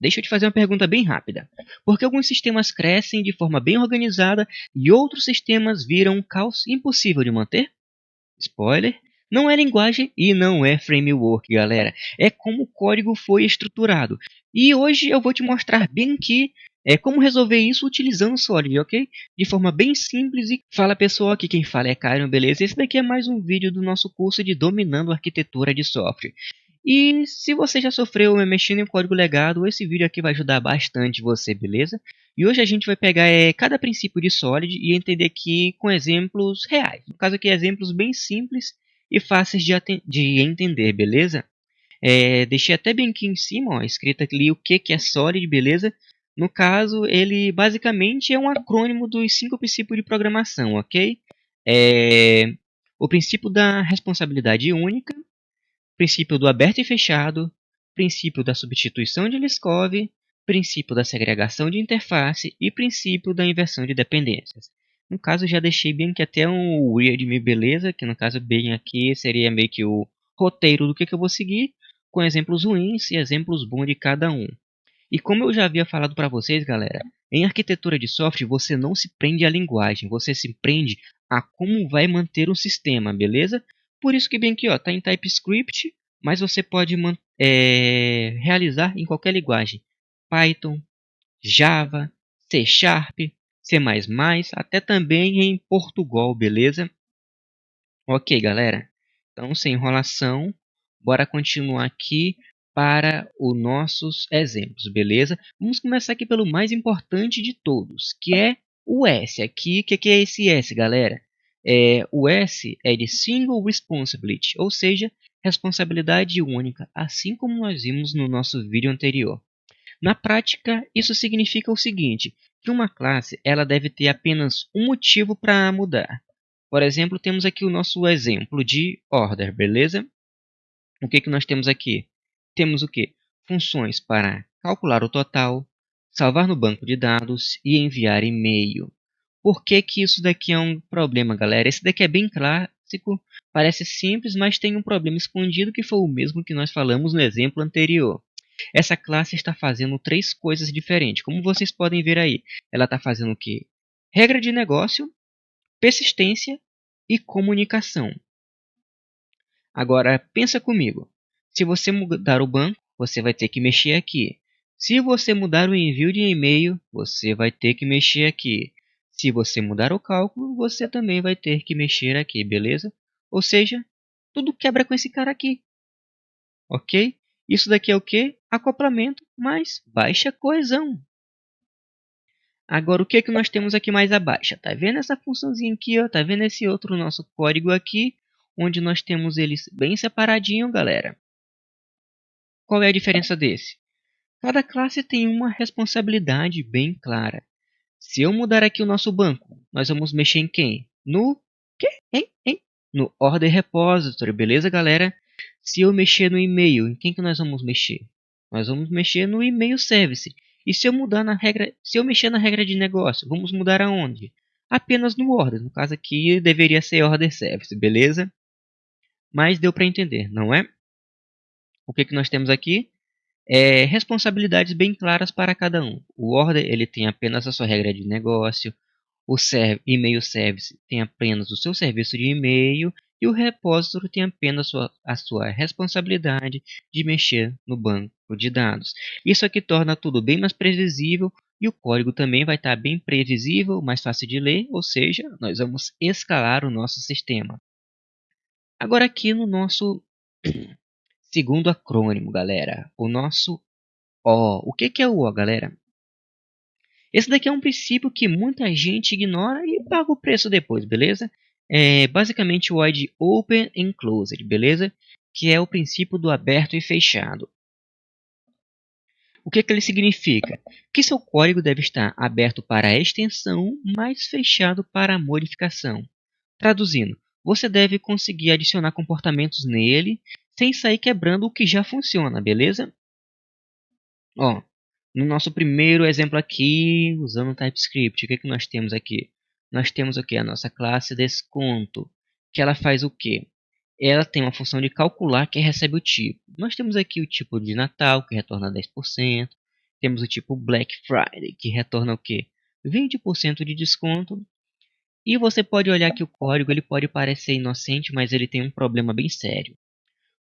deixa eu te fazer uma pergunta bem rápida. Por que alguns sistemas crescem de forma bem organizada e outros sistemas viram um caos impossível de manter? Spoiler, não é linguagem e não é framework, galera. É como o código foi estruturado. E hoje eu vou te mostrar bem aqui como resolver isso utilizando o Solid, ok? De forma bem simples. E fala pessoal, aqui quem fala é Caio, beleza? Esse daqui é mais um vídeo do nosso curso de Dominando a Arquitetura de Software. E se você já sofreu mexendo em código legado, esse vídeo aqui vai ajudar bastante você, beleza? E hoje a gente vai pegar cada princípio de Solid e entender aqui com exemplos reais. No caso aqui, exemplos bem simples e fáceis de entender, beleza? Deixei até bem aqui em cima, ó, escrito ali o que é Solid, beleza? No caso, ele basicamente é um acrônimo dos 5 princípios de programação, ok? O princípio da responsabilidade única, princípio do aberto e fechado, princípio da substituição de Liskov, princípio da segregação de interface e princípio da inversão de dependências. No caso, já deixei bem aqui até um readme, beleza? Que no caso, bem aqui seria meio que o roteiro do que eu vou seguir, com exemplos ruins e exemplos bons de cada um. E como eu já havia falado para vocês, galera, em arquitetura de software você não se prende à linguagem, você se prende a como vai manter um sistema, beleza? Por isso que bem aqui, ó, tá em TypeScript, mas você pode realizar em qualquer linguagem. Python, Java, C Sharp, C++, até também em Portugal, beleza? Ok, galera. Então, sem enrolação, bora continuar aqui para os nossos exemplos, beleza? Vamos começar aqui pelo mais importante de todos, que é o S. Aqui, o que é esse S, galera? O S é de Single Responsibility, ou seja, responsabilidade única, assim como nós vimos no nosso vídeo anterior. Na prática, isso significa o seguinte, que uma classe ela deve ter apenas um motivo para mudar. Por exemplo, temos aqui o nosso exemplo de order, beleza? O que nós temos aqui? Temos o que? Funções para calcular o total, salvar no banco de dados e enviar e-mail. Por que isso daqui é um problema, galera? Esse daqui é bem clássico, parece simples, mas tem um problema escondido que foi o mesmo que nós falamos no exemplo anterior. Essa classe está fazendo 3 coisas diferentes. Como vocês podem ver aí, ela está fazendo o quê? Regra de negócio, persistência e comunicação. Agora, pensa comigo. Se você mudar o banco, você vai ter que mexer aqui. Se você mudar o envio de e-mail, você vai ter que mexer aqui. Se você mudar o cálculo, você também vai ter que mexer aqui, beleza? Ou seja, tudo quebra com esse cara aqui. Ok? Isso daqui é o que? Acoplamento mais baixa coesão. Agora, o que nós temos aqui mais abaixo? Tá vendo essa funçãozinha aqui? Ó? Tá vendo esse outro nosso código aqui? Onde nós temos eles bem separadinho, galera. Qual é a diferença desse? Cada classe tem uma responsabilidade bem clara. Se eu mudar aqui o nosso banco, nós vamos mexer em quem? No quê? No Order Repository, beleza, galera? Se eu mexer no e-mail, em quem que nós vamos mexer? Nós vamos mexer no e-mail service. E se eu mudar na regra, se eu mexer na regra de negócio, vamos mudar aonde? Apenas no order. No caso aqui deveria ser order service, beleza? Mas deu para entender, não é? O que nós temos aqui? Responsabilidades bem claras para cada um. O order ele tem apenas a sua regra de negócio. O e-mail service tem apenas o seu serviço de e-mail e o repository tem apenas a sua responsabilidade de mexer no banco de dados. Isso aqui torna tudo bem mais previsível e o código também vai estar bem previsível, mais fácil de ler, ou seja, nós vamos escalar o nosso sistema. Agora aqui no nosso segundo acrônimo, galera, o nosso O. O que é o O, galera? Esse daqui é um princípio que muita gente ignora e paga o preço depois, beleza? É basicamente o O de Open and Closed, beleza? Que é o princípio do aberto e fechado. O que ele significa? Que seu código deve estar aberto para a extensão, mas fechado para a modificação. Traduzindo, você deve conseguir adicionar comportamentos nele sem sair quebrando o que já funciona, beleza? Ó, no nosso primeiro exemplo aqui, usando o TypeScript, o que nós temos aqui? Nós temos aqui a nossa classe desconto, que ela faz o quê? Ela tem uma função de calcular que recebe o tipo. Nós temos aqui o tipo de Natal, que retorna 10%. Temos o tipo Black Friday, que retorna o quê? 20% de desconto. E você pode olhar que o código ele pode parecer inocente, mas ele tem um problema bem sério.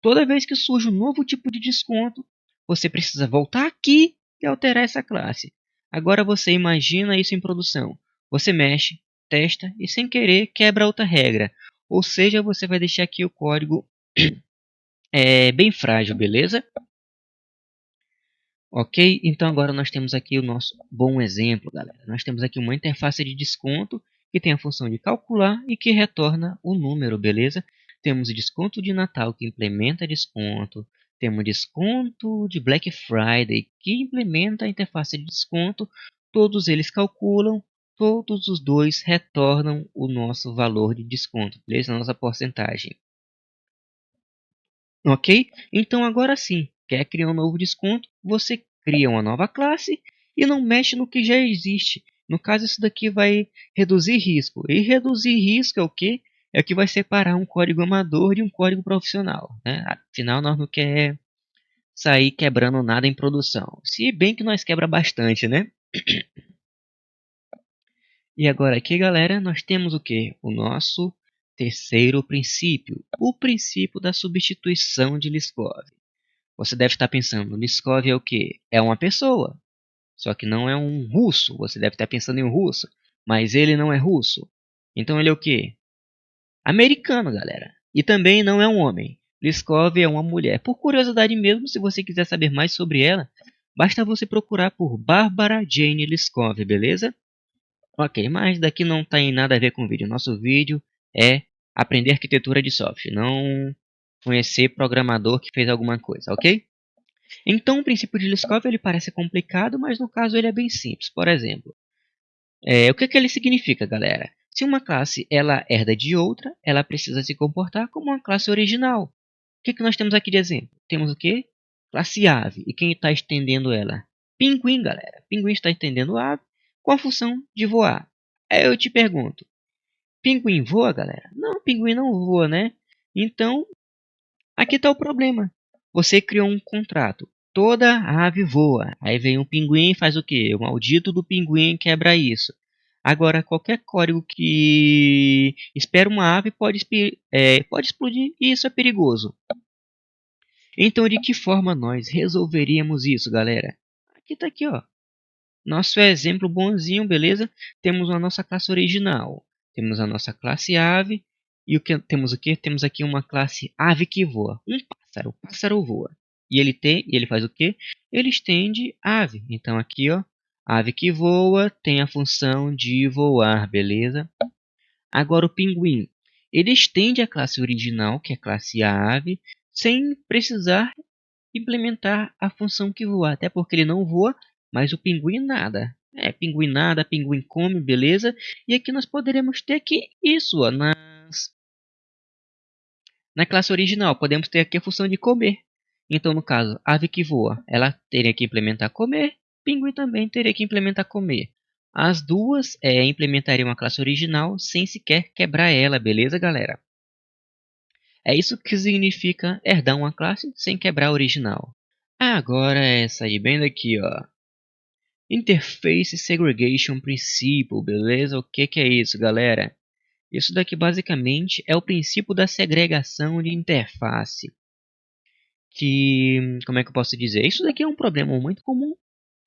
Toda vez que surge um novo tipo de desconto, você precisa voltar aqui e alterar essa classe. Agora você imagina isso em produção. Você mexe, testa e sem querer quebra outra regra. Ou seja, você vai deixar aqui o código bem frágil, beleza? Ok, então agora nós temos aqui o nosso bom exemplo, galera. Nós temos aqui uma interface de desconto que tem a função de calcular e que retorna o número, beleza? Temos o desconto de Natal que implementa desconto. Temos desconto de Black Friday que implementa a interface de desconto. Todos eles calculam, todos os dois retornam o nosso valor de desconto, beleza? A nossa porcentagem. Ok? Então agora sim, quer criar um novo desconto, você cria uma nova classe e não mexe no que já existe. No caso, isso daqui vai reduzir risco. E reduzir risco é o quê? É o que vai separar um código amador de um código profissional, né? Afinal, nós não quer sair quebrando nada em produção. Se bem que nós quebra bastante, né? E agora aqui, galera, nós temos o quê? O nosso terceiro princípio. O princípio da substituição de Liskov. Você deve estar pensando, Liskov é o quê? É uma pessoa. Só que não é um russo. Você deve estar pensando em um russo. Mas ele não é russo. Então ele é o quê? Americano, galera. E também não é um homem. Liskov é uma mulher. Por curiosidade mesmo, se você quiser saber mais sobre ela, basta você procurar por Barbara Jane Liskov, beleza? Ok, mas daqui não tem nada a ver com o vídeo. Nosso vídeo é aprender arquitetura de software, não conhecer programador que fez alguma coisa, ok? Então, o princípio de Liskov ele parece complicado, mas no caso ele é bem simples. Por exemplo, o que ele significa, galera? Se uma classe ela herda de outra, ela precisa se comportar como uma classe original. O que nós temos aqui de exemplo? Temos o quê? Classe ave. E quem está estendendo ela? Pinguim, galera. Pinguim está estendendo ave com a função de voar. Aí eu te pergunto, pinguim voa, galera? Não, pinguim não voa, né? Então, aqui está o problema. Você criou um contrato. Toda ave voa. Aí vem um pinguim e faz o quê? O maldito do pinguim quebra isso. Agora, qualquer código que espera uma ave pode explodir e isso é perigoso. Então, de que forma nós resolveríamos isso, galera? Aqui está aqui, ó. Nosso exemplo bonzinho, beleza? Temos a nossa classe original. Temos a nossa classe ave. E temos o que? Temos aqui uma classe ave que voa. Um pássaro. O pássaro voa. E ele faz o que? Ele estende ave. Então aqui, ó, ave que voa tem a função de voar, beleza? Agora o pinguim. Ele estende a classe original, que é a classe ave, sem precisar implementar a função que voa, até porque ele não voa, mas o pinguim nada. Pinguim nada, pinguim come, beleza? E aqui nós poderemos ter aqui isso, ó, na classe original. Podemos ter aqui a função de comer. Então, no caso, ave que voa, ela teria que implementar comer, pinguim também teria que implementar comer. As duas implementariam a classe original sem sequer quebrar ela, beleza, galera? É isso que significa herdar uma classe sem quebrar a original. Agora essa aí, bem daqui, ó. Interface Segregation Principle, beleza? O que é isso, galera? Isso daqui basicamente é o princípio da segregação de interface. Como é que eu posso dizer? Isso daqui é um problema muito comum,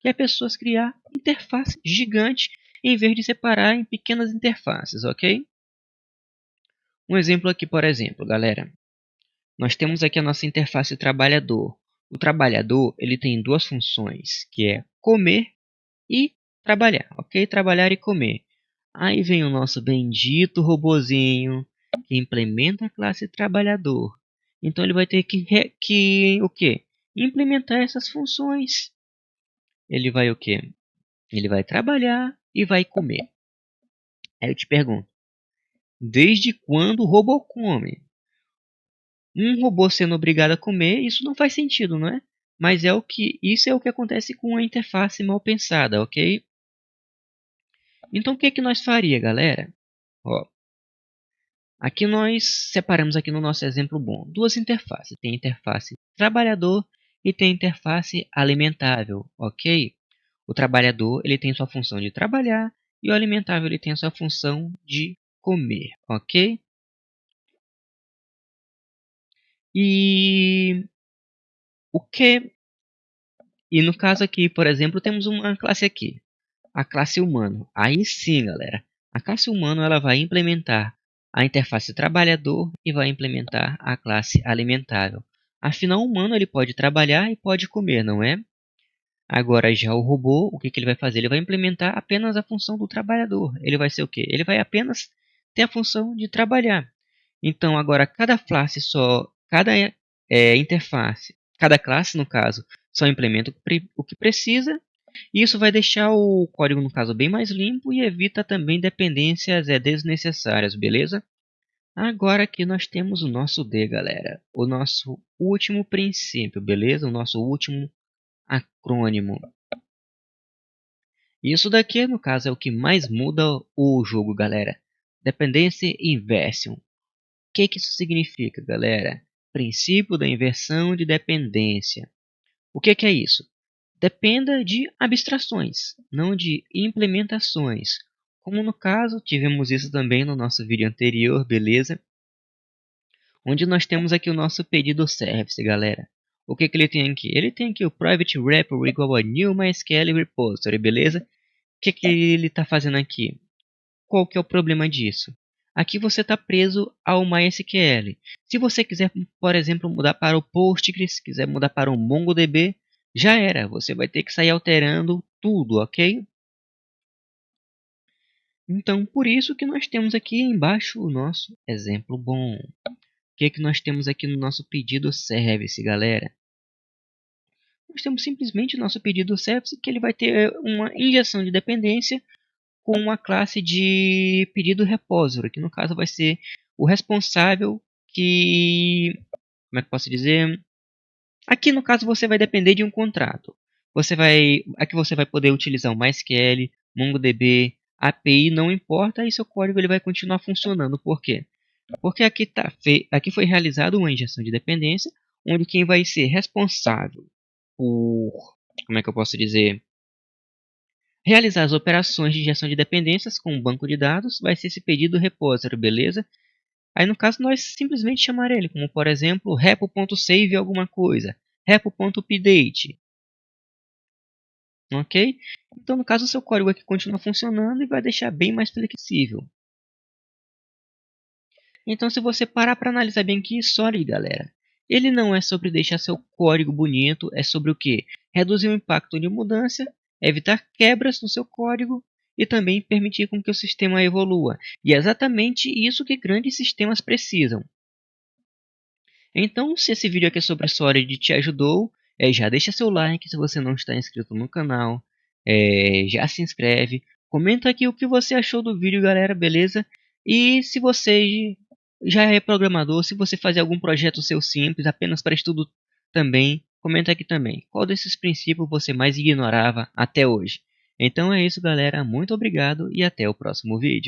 que é pessoas criar interface gigante em vez de separar em pequenas interfaces, ok? Um exemplo aqui, por exemplo, galera. Nós temos aqui a nossa interface trabalhador. O trabalhador ele tem duas funções, que é comer e trabalhar, ok? Trabalhar e comer. Aí vem o nosso bendito robozinho que implementa a classe trabalhador. Então ele vai ter que o quê? Implementar essas funções. Ele vai o quê? Ele vai trabalhar e vai comer. Aí eu te pergunto, desde quando o robô come? Um robô sendo obrigado a comer, isso não faz sentido, não é? Mas isso é o que acontece com a interface mal pensada, ok? Então o que nós faria, galera? Ó, aqui nós separamos aqui no nosso exemplo bom duas interfaces. Tem a interface trabalhador e tem a interface alimentável, ok? O trabalhador ele tem sua função de trabalhar e o alimentável ele tem a sua função de comer, ok? E o que? E no caso aqui, por exemplo, temos uma classe aqui, a classe humano. Aí sim, galera, a classe humano ela vai implementar a interface trabalhador e vai implementar a classe alimentável. Afinal, o humano ele pode trabalhar e pode comer, não é? Agora já o robô, o que ele vai fazer? Ele vai implementar apenas a função do trabalhador. Ele vai ser o quê? Ele vai apenas ter a função de trabalhar. Então agora cada interface, cada classe no caso, só implementa o que precisa. E isso vai deixar o código no caso bem mais limpo e evita também dependências desnecessárias, beleza? Agora aqui nós temos o nosso D, galera. O nosso último princípio, beleza? O nosso último acrônimo. Isso daqui, no caso, é o que mais muda o jogo, galera. Dependency Inversion. O que isso significa, galera? Princípio da inversão de dependência. O que é isso? Dependa de abstrações, não de implementações. Como no caso, tivemos isso também no nosso vídeo anterior, beleza? Onde nós temos aqui o nosso pedido service, galera. O que ele tem aqui? Ele tem aqui o private wrapper igual a new MySQL repository, beleza? O que ele está fazendo aqui? Qual que é o problema disso? Aqui você está preso ao MySQL. Se você quiser, por exemplo, mudar para o Postgres, quiser mudar para o MongoDB, já era. Você vai ter que sair alterando tudo, ok? Então, por isso que nós temos aqui embaixo o nosso exemplo bom. O que nós temos aqui no nosso pedido service, galera? Nós temos simplesmente o nosso pedido service, que ele vai ter uma injeção de dependência com uma classe de pedido repository, que no caso vai ser o responsável que... Como é que posso dizer? Aqui no caso você vai depender de um contrato. Aqui você vai poder utilizar o MySQL, MongoDB, API, não importa, e seu código ele vai continuar funcionando. Por quê? Porque aqui foi realizada uma injeção de dependência, onde quem vai ser responsável por... Como é que eu posso dizer? Realizar as operações de injeção de dependências com um banco de dados vai ser esse pedido repository, beleza? Aí no caso nós simplesmente chamar ele como, por exemplo, repo.save alguma coisa, repo.update, ok? Então no caso o seu código aqui continua funcionando e vai deixar bem mais flexível. Então se você parar para analisar bem aqui, sorry galera, ele não é sobre deixar seu código bonito, é sobre o que? Reduzir o impacto de mudança, evitar quebras no seu código e também permitir com que o sistema evolua. E é exatamente isso que grandes sistemas precisam. Então, se esse vídeo aqui sobre Solid te ajudou, já deixa seu like se você não está inscrito no canal, já se inscreve, comenta aqui o que você achou do vídeo, galera, beleza? E se você já é programador, se você fazer algum projeto seu simples, apenas para estudo também, comenta aqui também. Qual desses princípios você mais ignorava até hoje? Então é isso, galera. Muito obrigado e até o próximo vídeo.